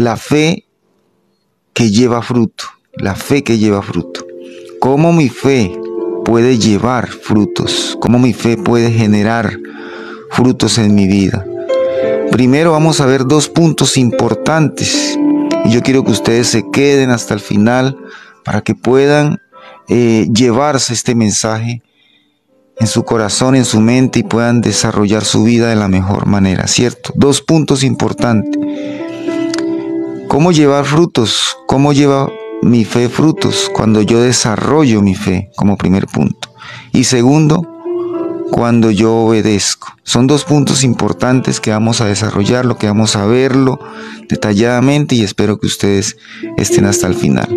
la fe que lleva fruto, la fe que lleva fruto. ¿Cómo mi fe puede llevar frutos? ¿Cómo mi fe puede generar frutos en mi vida? Primero vamos a ver dos puntos importantes y yo quiero que ustedes se queden hasta el final para que puedan llevarse este mensaje en su corazón, en su mente y puedan desarrollar su vida de la mejor manera, ¿cierto? Dos puntos importantes. ¿Cómo llevar frutos? ¿Cómo lleva mi fe frutos? Cuando yo desarrollo mi fe, como primer punto. Y segundo, cuando yo obedezco. Son dos puntos importantes que vamos a desarrollarlo, que vamos a verlo detalladamente y espero que ustedes estén hasta el final.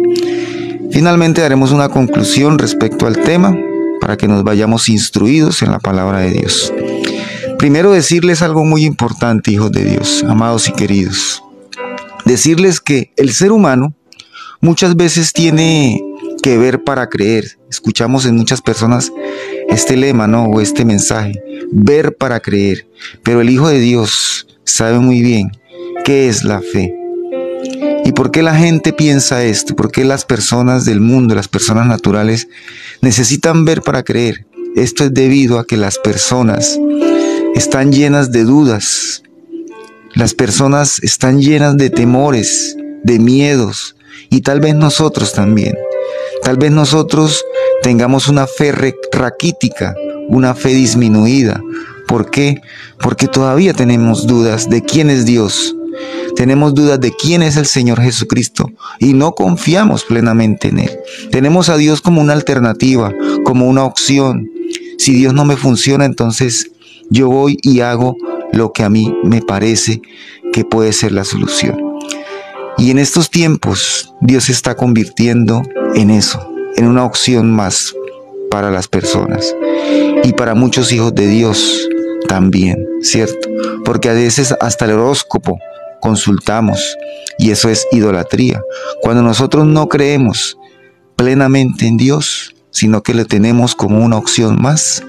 Finalmente haremos una conclusión respecto al tema para que nos vayamos instruidos en la palabra de Dios. Primero decirles algo muy importante, hijos de Dios, amados y queridos. Decirles que el ser humano muchas veces tiene que ver para creer. Escuchamos en muchas personas este lema, ¿no? O este mensaje, ver para creer. Pero el Hijo de Dios sabe muy bien qué es la fe. ¿Y por qué la gente piensa esto? ¿Por qué las personas del mundo, las personas naturales, necesitan ver para creer? Esto es debido a que las personas están llenas de dudas. Las personas están llenas de temores, de miedos, y tal vez nosotros también. Tal vez nosotros tengamos una fe raquítica, una fe disminuida. ¿Por qué? Porque todavía tenemos dudas de quién es Dios. Tenemos dudas de quién es el Señor Jesucristo y no confiamos plenamente en Él. Tenemos a Dios como una alternativa, como una opción. Si Dios no me funciona, entonces yo voy y hago lo que a mí me parece que puede ser la solución. Y en estos tiempos Dios se está convirtiendo en eso, en una opción más para las personas y para muchos hijos de Dios también, ¿cierto? Porque a veces hasta el horóscopo consultamos y eso es idolatría. Cuando nosotros no creemos plenamente en Dios, sino que le tenemos como una opción más,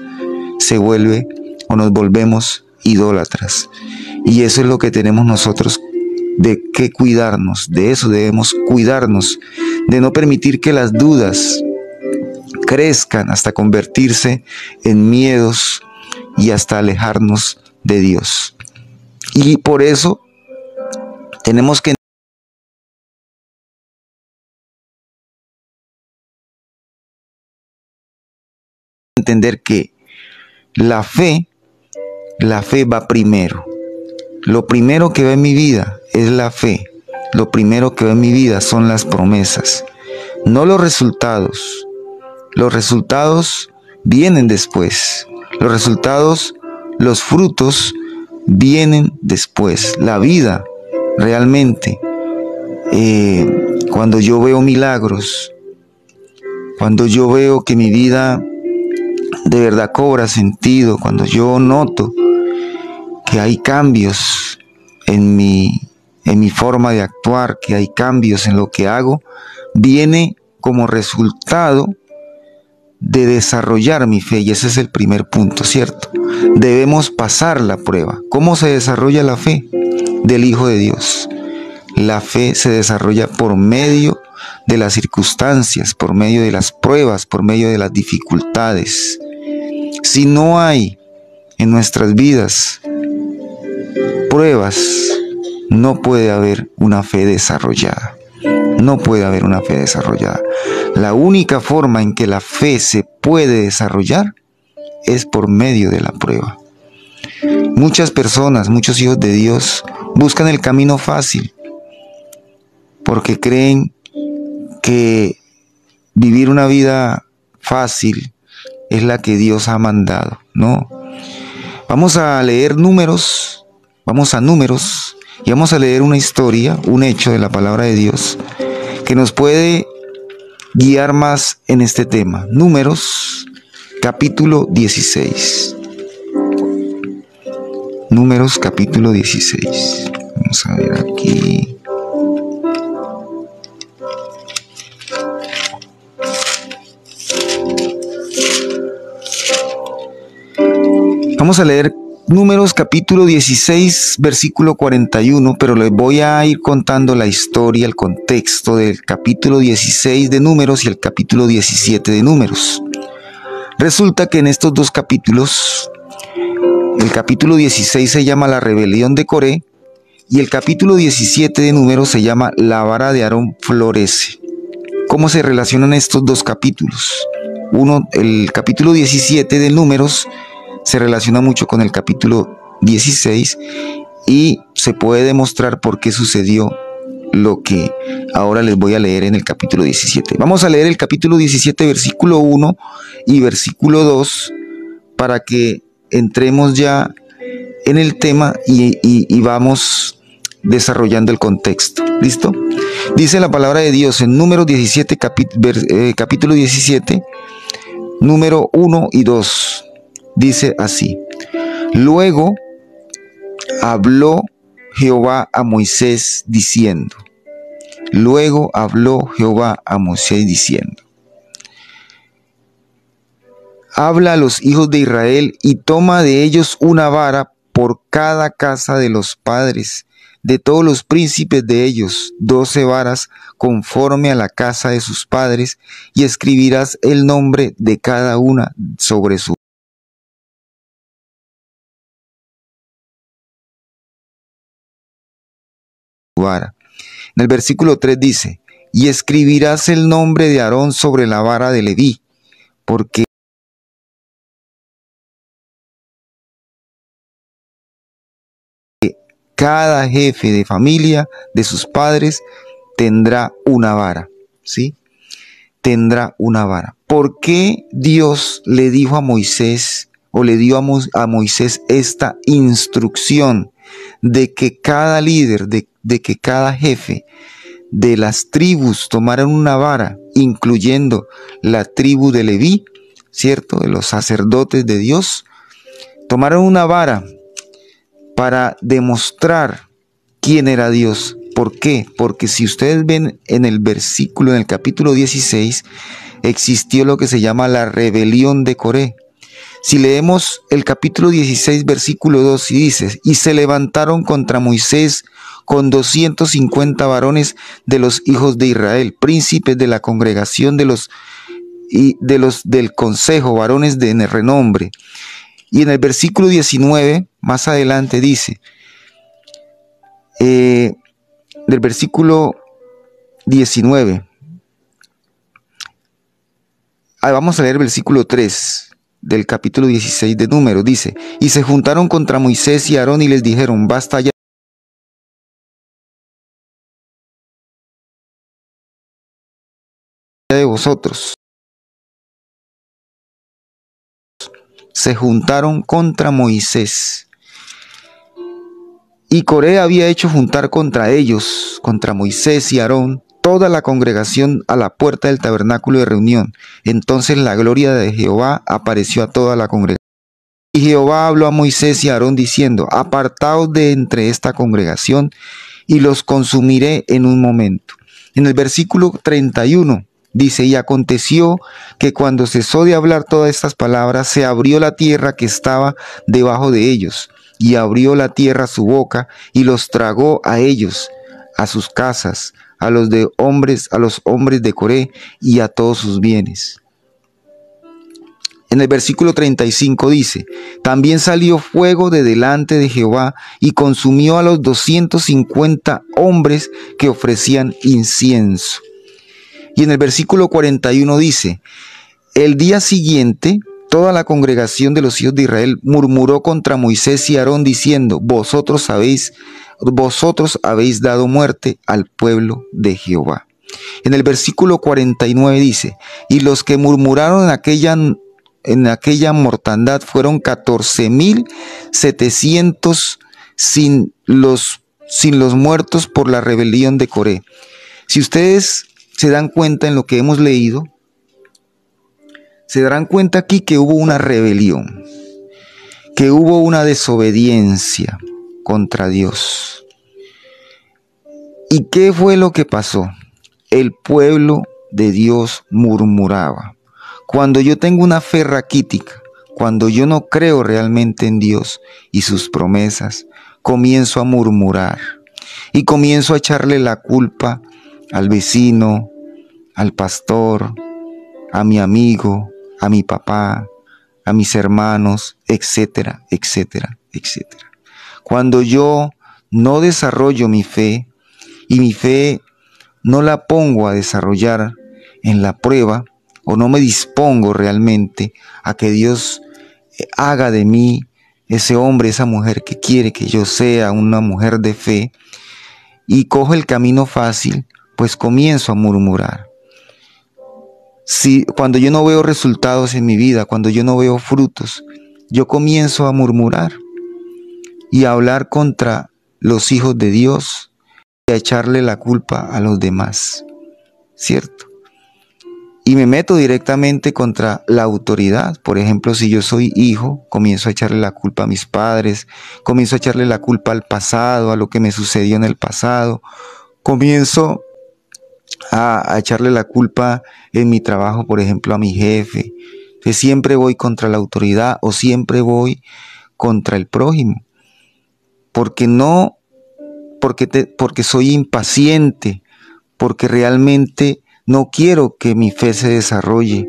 se vuelve o nos volvemos idólatras. Y eso es lo que tenemos nosotros de que cuidarnos, de eso debemos cuidarnos, de no permitir que las dudas crezcan hasta convertirse en miedos y hasta alejarnos de Dios. Y por eso tenemos que entender que la fe va primero. Lo primero que va en mi vida es la fe. Lo primero que va en mi vida son las promesas, no los resultados. Los resultados vienen después. Los resultados, los frutos vienen después. La vida realmente, cuando yo veo milagros, cuando yo veo que mi vida de verdad cobra sentido, cuando yo noto que hay cambios en mi forma de actuar, que hay cambios en lo que hago, viene como resultado de desarrollar mi fe, y ese es el primer punto, ¿cierto? Debemos pasar la prueba. ¿Cómo se desarrolla la fe del Hijo de Dios? La fe se desarrolla por medio de las circunstancias, por medio de las pruebas, por medio de las dificultades. Si no hay en nuestras vidas pruebas, no puede haber una fe desarrollada. No puede haber una fe desarrollada. La única forma en que la fe se puede desarrollar es por medio de la prueba. Muchas personas, muchos hijos de Dios buscan el camino fácil porque creen que vivir una vida fácil es la que Dios ha mandado. No. Vamos a leer Números, vamos a Números y vamos a leer una historia, un hecho de la palabra de Dios que nos puede guiar más en este tema. Números, capítulo 16. Números, capítulo 16. Vamos a ver aquí. Vamos a leer Números capítulo 16, versículo 41, pero les voy a ir contando la historia, el contexto del capítulo 16 de Números y el capítulo 17 de Números. Resulta que en estos dos capítulos, el capítulo 16 se llama La rebelión de Coré y el capítulo 17 de Números se llama La vara de Aarón florece. ¿Cómo se relacionan estos dos capítulos? El capítulo 17 de Números se relaciona mucho con el capítulo 16 y se puede demostrar por qué sucedió lo que ahora les voy a leer en el capítulo 17. Vamos a leer el capítulo 17, versículo 1 y versículo 2 para que entremos ya en el tema y vamos desarrollando el contexto. ¿Listo? Dice la palabra de Dios en Números 17, capítulo 17, número 1 y 2. Dice así: Luego habló Jehová a Moisés diciendo. Luego habló Jehová a Moisés diciendo: Habla a los hijos de Israel y toma de ellos una vara por cada casa de los padres, de todos los príncipes de ellos, 12 varas conforme a la casa de sus padres, y escribirás el nombre de cada una sobre su vara. En el versículo 3 dice: Y escribirás el nombre de Aarón sobre la vara de Leví, porque cada jefe de familia de sus padres tendrá una vara, ¿sí? Tendrá una vara. ¿Por qué Dios le dijo a Moisés o le dio a Moisés esta instrucción de que cada líder, de que cada jefe de las tribus tomaran una vara, incluyendo la tribu de Leví, ¿cierto? De los sacerdotes de Dios, tomaron una vara para demostrar quién era Dios? ¿Por qué? Porque si ustedes ven en el versículo, en el capítulo 16, existió lo que se llama la rebelión de Coré. Si leemos el capítulo 16, versículo 2, y dice: Y se levantaron contra Moisés con 250 varones de los hijos de Israel, príncipes de la congregación del consejo, varones de renombre. Y en el versículo 19, más adelante dice, del versículo 19, vamos a leer el versículo 3 del capítulo 16 de Números, dice: Y se juntaron contra Moisés y Aarón y les dijeron: Basta ya de vosotros. Se juntaron contra Moisés. Y Coré había hecho juntar contra ellos, contra Moisés y Aarón, toda la congregación a la puerta del tabernáculo de reunión. Entonces la gloria de Jehová apareció a toda la congregación. Y Jehová habló a Moisés y a Aarón diciendo: Apartaos de entre esta congregación, y los consumiré en un momento. En el versículo 31 dice: Y aconteció que cuando cesó de hablar todas estas palabras, se abrió la tierra que estaba debajo de ellos, y abrió la tierra su boca, y los tragó a ellos, a sus casas, a los hombres de Coré, y a todos sus bienes. En el versículo 35 dice: También salió fuego de delante de Jehová y consumió a los 250 hombres que ofrecían incienso. Y en el versículo 41 dice: El día siguiente, toda la congregación de los hijos de Israel murmuró contra Moisés y Aarón diciendo: Vosotros habéis dado muerte al pueblo de Jehová. En el versículo 49 dice: Y los que murmuraron en aquella mortandad fueron 14,700 sin los muertos por la rebelión de Coré. Si ustedes se dan cuenta en lo que hemos leído, se darán cuenta aquí que hubo una rebelión, que hubo una desobediencia contra Dios. ¿Y qué fue lo que pasó? El pueblo de Dios murmuraba. Cuando yo tengo una fe raquítica, cuando yo no creo realmente en Dios y sus promesas, comienzo a murmurar y comienzo a echarle la culpa al vecino, al pastor, a mi amigo, a mi papá, a mis hermanos, etcétera, etcétera, etcétera. Cuando yo no desarrollo mi fe y mi fe no la pongo a desarrollar en la prueba o no me dispongo realmente a que Dios haga de mí ese hombre, esa mujer que quiere que yo sea una mujer de fe y cojo el camino fácil, pues comienzo a murmurar. Cuando yo no veo resultados en mi vida, cuando yo no veo frutos, yo comienzo a murmurar y a hablar contra los hijos de Dios y a echarle la culpa a los demás, ¿cierto? Y me meto directamente contra la autoridad. Por ejemplo, si yo soy hijo, comienzo a echarle la culpa a mis padres, comienzo a echarle la culpa al pasado, a lo que me sucedió en el pasado, comienzo a echarle la culpa en mi trabajo, por ejemplo, a mi jefe, que siempre voy contra la autoridad o siempre voy contra el prójimo, porque soy impaciente, porque realmente no quiero que mi fe se desarrolle.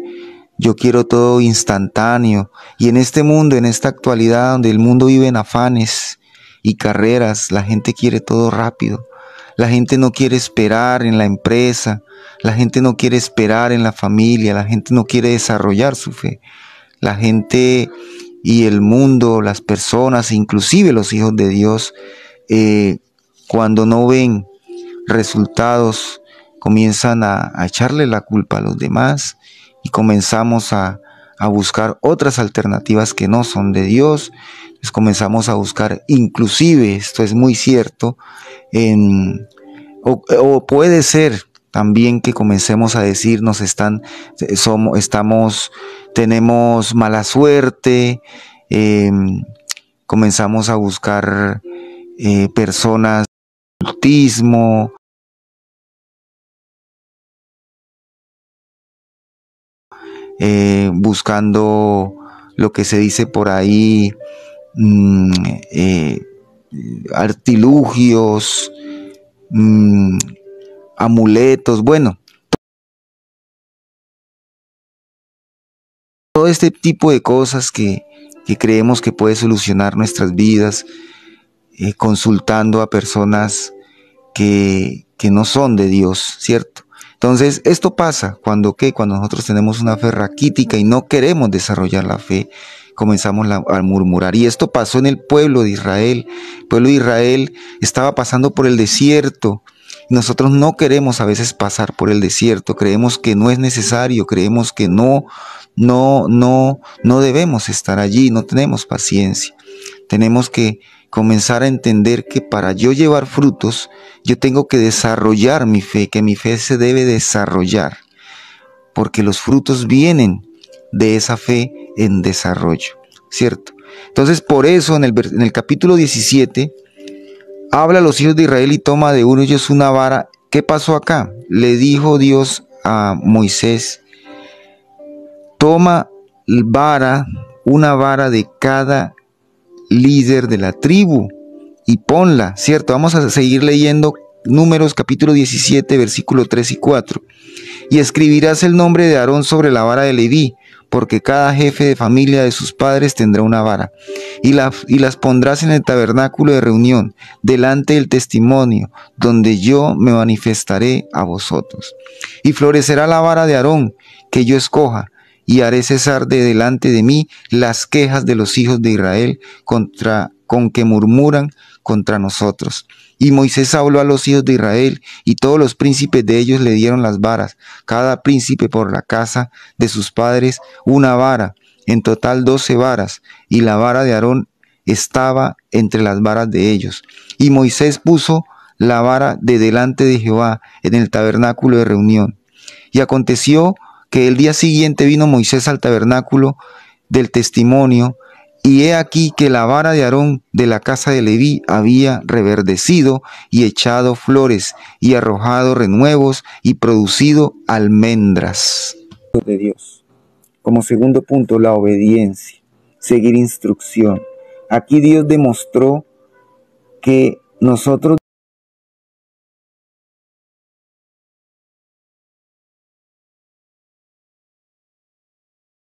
Yo quiero todo instantáneo. Y en este mundo, en esta actualidad donde el mundo vive en afanes y carreras, la gente quiere todo rápido. La gente no quiere esperar en la empresa. La gente no quiere esperar en la familia. La gente no quiere desarrollar su fe. La gente y el mundo, las personas, inclusive los hijos de Dios, cuando no ven resultados, comienzan a echarle la culpa a los demás y comenzamos a buscar otras alternativas que no son de Dios. Pues comenzamos a buscar, inclusive, esto es muy cierto, o puede ser también que comencemos a decir tenemos mala suerte, comenzamos a buscar personas con autismo, buscando lo que se dice por ahí, artilugios, amuletos, bueno, todo este tipo de cosas que creemos que puede solucionar nuestras vidas, consultando a personas que no son de Dios, ¿cierto? Entonces, esto pasa cuando nosotros tenemos una fe raquítica y no queremos desarrollar la fe, comenzamos a murmurar. Y esto pasó en el pueblo de Israel. El pueblo de Israel estaba pasando por el desierto. Nosotros no queremos a veces pasar por el desierto, creemos que no es necesario, creemos que no debemos estar allí, no tenemos paciencia. Tenemos que comenzar a entender que para yo llevar frutos, yo tengo que desarrollar mi fe, que mi fe se debe desarrollar, porque los frutos vienen de esa fe en desarrollo, ¿cierto? Entonces, por eso en el capítulo 17, habla a los hijos de Israel y toma de uno de ellos una vara. ¿Qué pasó acá? Le dijo Dios a Moisés, toma una vara de cada líder de la tribu y ponla, ¿cierto? Vamos a seguir leyendo Números capítulo 17, versículo 3 y 4. Y escribirás el nombre de Aarón sobre la vara de Leví, porque cada jefe de familia de sus padres tendrá una vara, y las pondrás en el tabernáculo de reunión, delante del testimonio, donde yo me manifestaré a vosotros. Y florecerá la vara de Aarón, que yo escoja, y haré cesar de delante de mí las quejas de los hijos de Israel con que murmuran contra nosotros. Y Moisés habló a los hijos de Israel, y todos los príncipes de ellos le dieron las varas, cada príncipe por la casa de sus padres una vara, en total 12 varas, y la vara de Aarón estaba entre las varas de ellos. Y Moisés puso la vara de delante de Jehová en el tabernáculo de reunión. Y aconteció que el día siguiente vino Moisés al tabernáculo del testimonio, y he aquí que la vara de Aarón de la casa de Leví había reverdecido y echado flores y arrojado renuevos y producido almendras. De Dios. Como segundo punto, la obediencia. seguir instrucción. Aquí Dios demostró que nosotros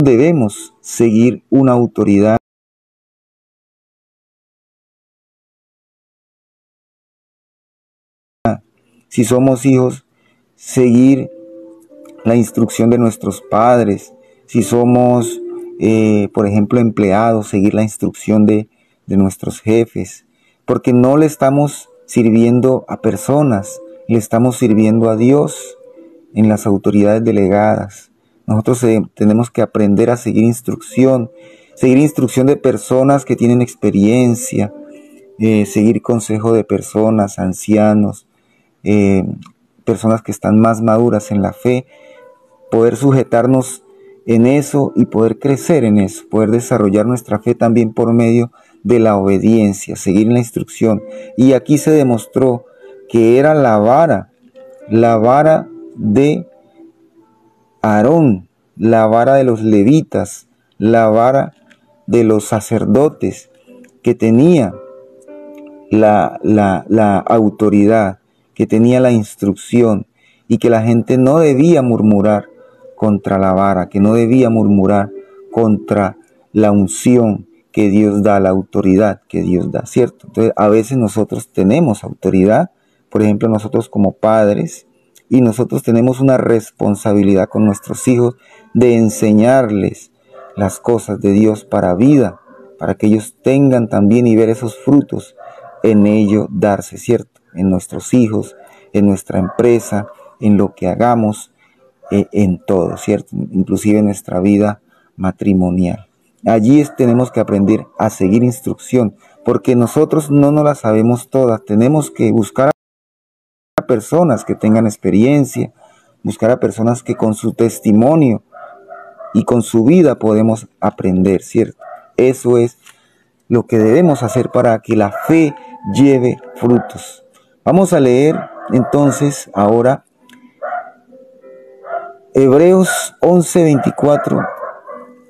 debemos seguir una autoridad. Si somos hijos, seguir la instrucción de nuestros padres. Si somos, por ejemplo, empleados, seguir la instrucción de nuestros jefes. Porque no le estamos sirviendo a personas, le estamos sirviendo a Dios en las autoridades delegadas. Nosotros tenemos que aprender a seguir instrucción de personas que tienen experiencia, seguir consejo de personas, ancianos, personas que están más maduras en la fe, poder sujetarnos en eso y poder crecer en eso, poder desarrollar nuestra fe también por medio de la obediencia, seguir la instrucción. Y aquí se demostró que era la vara de Aarón, la vara de los levitas, la vara de los sacerdotes, que tenía la autoridad, que tenía la instrucción, y que la gente no debía murmurar contra la vara, que no debía murmurar contra la unción que Dios da, la autoridad que Dios da, ¿cierto? Entonces, a veces nosotros tenemos autoridad, por ejemplo, nosotros como padres, y nosotros tenemos una responsabilidad con nuestros hijos de enseñarles las cosas de Dios para vida, para que ellos tengan también y ver esos frutos en ello darse, ¿cierto? En nuestros hijos, en nuestra empresa, en lo que hagamos, en todo, ¿cierto? Inclusive en nuestra vida matrimonial. Allí tenemos que aprender a seguir instrucción, porque nosotros no nos la sabemos todas. Tenemos que buscar a personas que tengan experiencia, buscar a personas que con su testimonio y con su vida podemos aprender, ¿cierto? Eso es lo que debemos hacer para que la fe lleve frutos. Vamos a leer entonces ahora Hebreos 11, 24,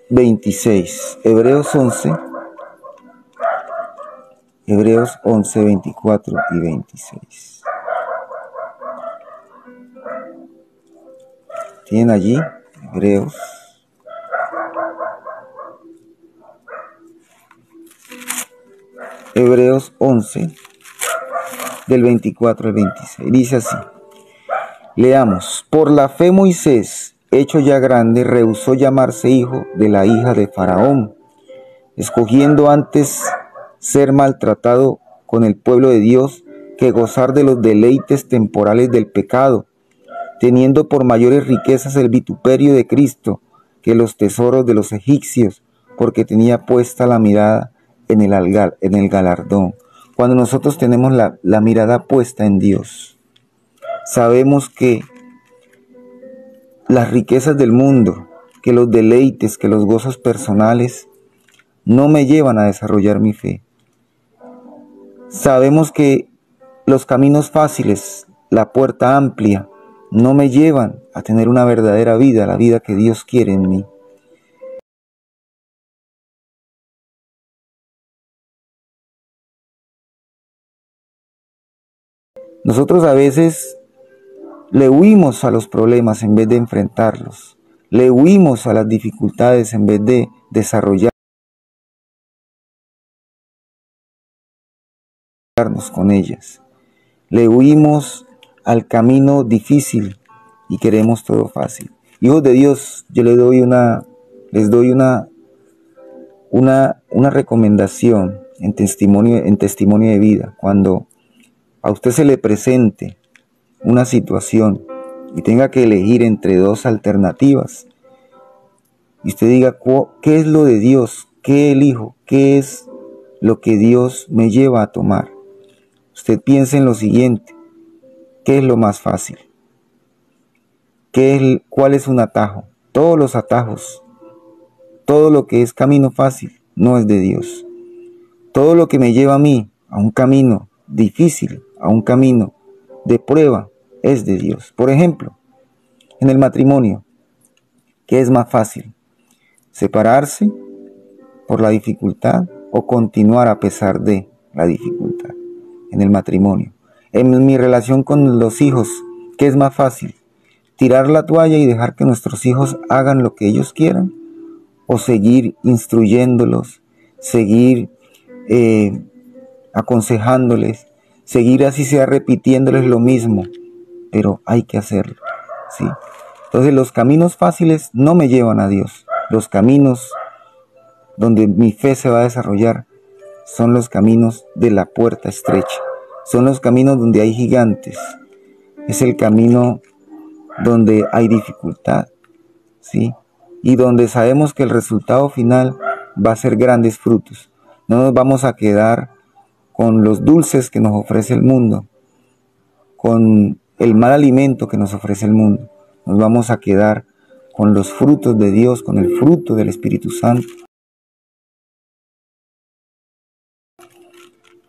26. Hebreos 11, 24 y 26. ¿Tienen allí? Hebreos 11, del 24 al 26. Dice así. Leamos. Por la fe Moisés, hecho ya grande, rehusó llamarse hijo de la hija de Faraón, escogiendo antes ser maltratado con el pueblo de Dios que gozar de los deleites temporales del pecado, teniendo por mayores riquezas el vituperio de Cristo que los tesoros de los egipcios, porque tenía puesta la mirada en el galardón. Cuando nosotros tenemos la mirada puesta en Dios, sabemos que las riquezas del mundo, que los deleites, que los gozos personales no me llevan a desarrollar mi fe. Sabemos que los caminos fáciles, la puerta amplia, no me llevan a tener una verdadera vida, la vida que Dios quiere en mí. Nosotros a veces le huimos a los problemas en vez de enfrentarlos. Le huimos a las dificultades en vez de desarrollarnos con ellas. Le huimos al camino difícil y queremos todo fácil. Hijos de Dios, yo les doy una recomendación en testimonio de vida. Cuando a usted se le presente una situación y tenga que elegir entre dos alternativas, y usted diga, ¿qué es lo de Dios? ¿Qué elijo? ¿Qué es lo que Dios me lleva a tomar? Usted piense en lo siguiente: ¿qué es lo más fácil? ¿Cuál es un atajo? Todos los atajos, todo lo que es camino fácil no es de Dios. Todo lo que me lleva a mí a un camino difícil, a un camino de prueba, es de Dios. Por ejemplo, en el matrimonio, ¿qué es más fácil? ¿Separarse por la dificultad o continuar a pesar de la dificultad. En el matrimonio, en mi relación con los hijos, ¿qué es más fácil? ¿Tirar la toalla y dejar que nuestros hijos hagan lo que ellos quieran? ¿O seguir instruyéndolos, seguir aconsejándoles, seguir así sea repitiéndoles lo mismo? Pero hay que hacerlo, ¿sí? Entonces los caminos fáciles no me llevan a Dios. Los caminos donde mi fe se va a desarrollar son los caminos de la puerta estrecha. Son los caminos donde hay gigantes. Es el camino donde hay dificultad, ¿sí? Y donde sabemos que el resultado final va a ser grandes frutos. No nos vamos a quedar con los dulces que nos ofrece el mundo, con el mal alimento que nos ofrece el mundo. Nos vamos a quedar con los frutos de Dios, con el fruto del Espíritu Santo,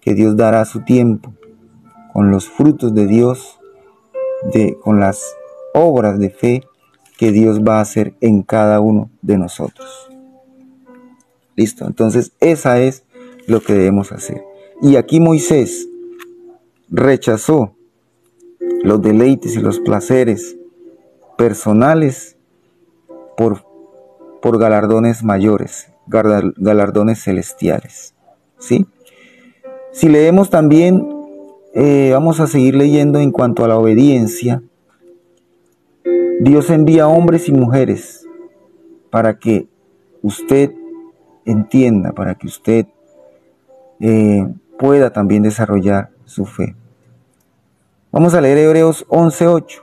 que Dios dará a su tiempo, con los frutos de Dios, con las obras de fe que Dios va a hacer en cada uno de nosotros. Listo, entonces esa es lo que debemos hacer. Y aquí Moisés rechazó los deleites y los placeres personales por galardones mayores, galardones celestiales, ¿sí? Si leemos también, vamos a seguir leyendo en cuanto a la obediencia. Dios envía hombres y mujeres para que usted entienda, para que usted pueda también desarrollar su fe. Vamos a leer Hebreos 11:8.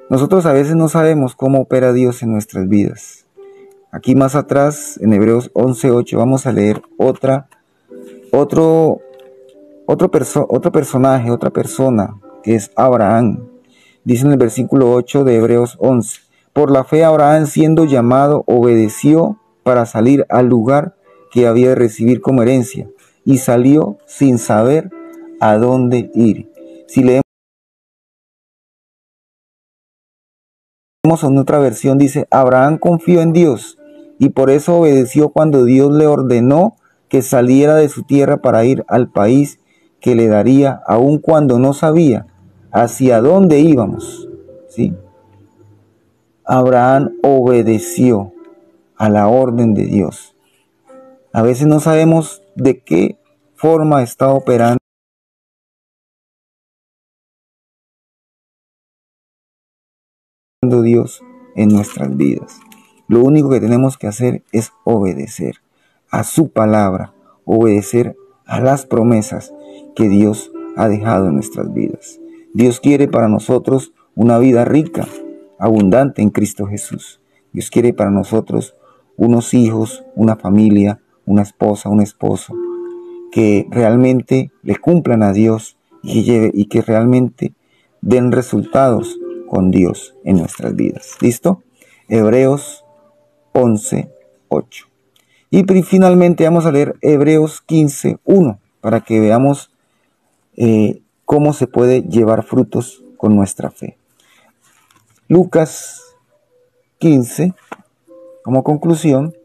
Nosotros a veces no sabemos cómo opera Dios en nuestras vidas. Aquí más atrás, en Hebreos 11:8, vamos a leer otra persona, que es Abraham. Dice en el versículo 8 de Hebreos 11, por la fe Abraham, siendo llamado, obedeció para salir al lugar que había de recibir como herencia, y salió sin saber a dónde ir. Si leemos en otra versión, dice, Abraham confió en Dios, y por eso obedeció cuando Dios le ordenó que saliera de su tierra para ir al país que le daría, aun cuando no sabía hacia dónde íbamos, ¿sí? Abraham obedeció a la orden de Dios. A veces no sabemos de qué forma está operando Dios en nuestras vidas. Lo único que tenemos que hacer es obedecer a su palabra, obedecer a las promesas que Dios ha dejado en nuestras vidas. Dios quiere para nosotros una vida rica, abundante en Cristo Jesús. Dios quiere para nosotros unos hijos, una familia, una esposa, un esposo, que realmente le cumplan a Dios y que realmente den resultados con Dios en nuestras vidas. ¿Listo? Hebreos 11:8. Y finalmente vamos a leer Hebreos 15:1 para que veamos cómo se puede llevar frutos con nuestra fe. Lucas 15, como conclusión,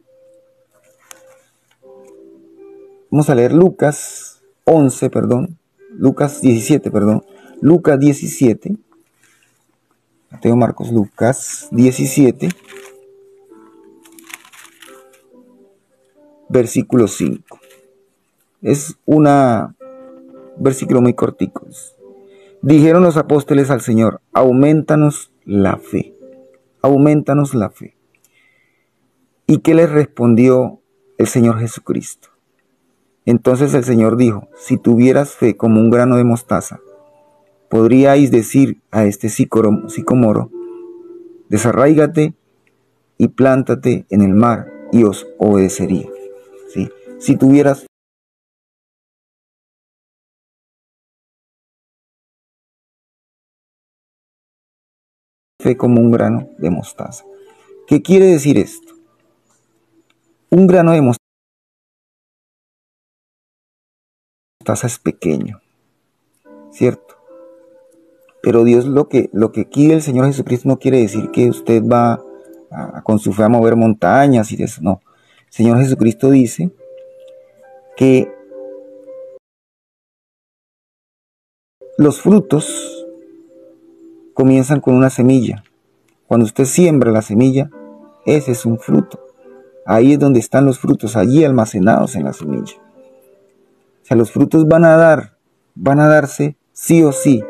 vamos a leer Lucas 17, Mateo, Marcos, Lucas 17, versículo 5. Es un versículo muy cortico. Dijeron los apóstoles al Señor, aumentanos la fe, aumentanos la fe. ¿Y qué les respondió el Señor Jesucristo? Entonces el Señor dijo, si tuvieras fe como un grano de mostaza, podríais decir a este sicomoro, desarráigate y plántate en el mar, y os obedecería. ¿Sí? Si tuvieras fe como un grano de mostaza. ¿Qué quiere decir esto? Un grano de mostaza es pequeño, ¿cierto? Pero Dios lo que aquí el Señor Jesucristo no quiere decir que usted va con su fe a mover montañas y eso, no. Señor Jesucristo dice que los frutos comienzan con una semilla. Cuando usted siembra la semilla, ese es un fruto. Ahí es donde están los frutos, allí almacenados en la semilla. O sea, los frutos van a darse sí o sí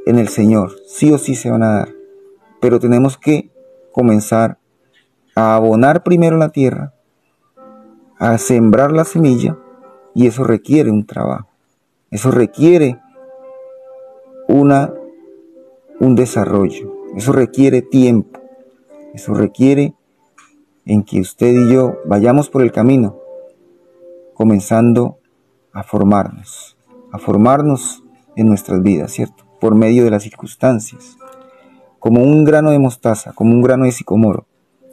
en el Señor, sí o sí se van a dar. Pero tenemos que comenzar a abonar primero la tierra, a sembrar la semilla, y eso requiere un trabajo. Eso requiere un desarrollo. Eso requiere tiempo. Eso requiere en que usted y yo vayamos por el camino, comenzando a formarnos en nuestras vidas, ¿cierto? Por medio de las circunstancias. Como un grano de mostaza, como un grano de sicomoro,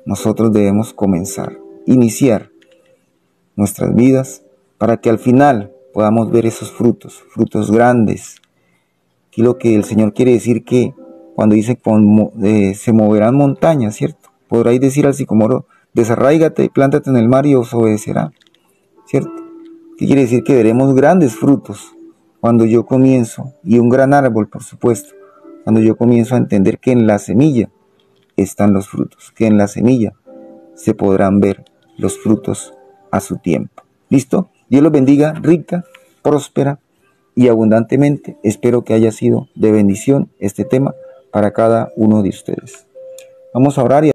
nosotros debemos iniciar nuestras vidas para que al final podamos ver esos frutos grandes. Aquí lo que el Señor quiere decir que cuando dice se moverán montañas, ¿cierto? Podráis decir al sicomoro, desarráigate y plántate en el mar y os obedecerá, ¿cierto? ¿Qué quiere decir? Que veremos grandes frutos cuando yo comienzo, y un gran árbol, por supuesto, cuando yo comienzo a entender que en la semilla están los frutos, que en la semilla se podrán ver los frutos a su tiempo. ¿Listo? Dios los bendiga rica, próspera y abundantemente. Espero que haya sido de bendición este tema para cada uno de ustedes. Vamos a orar y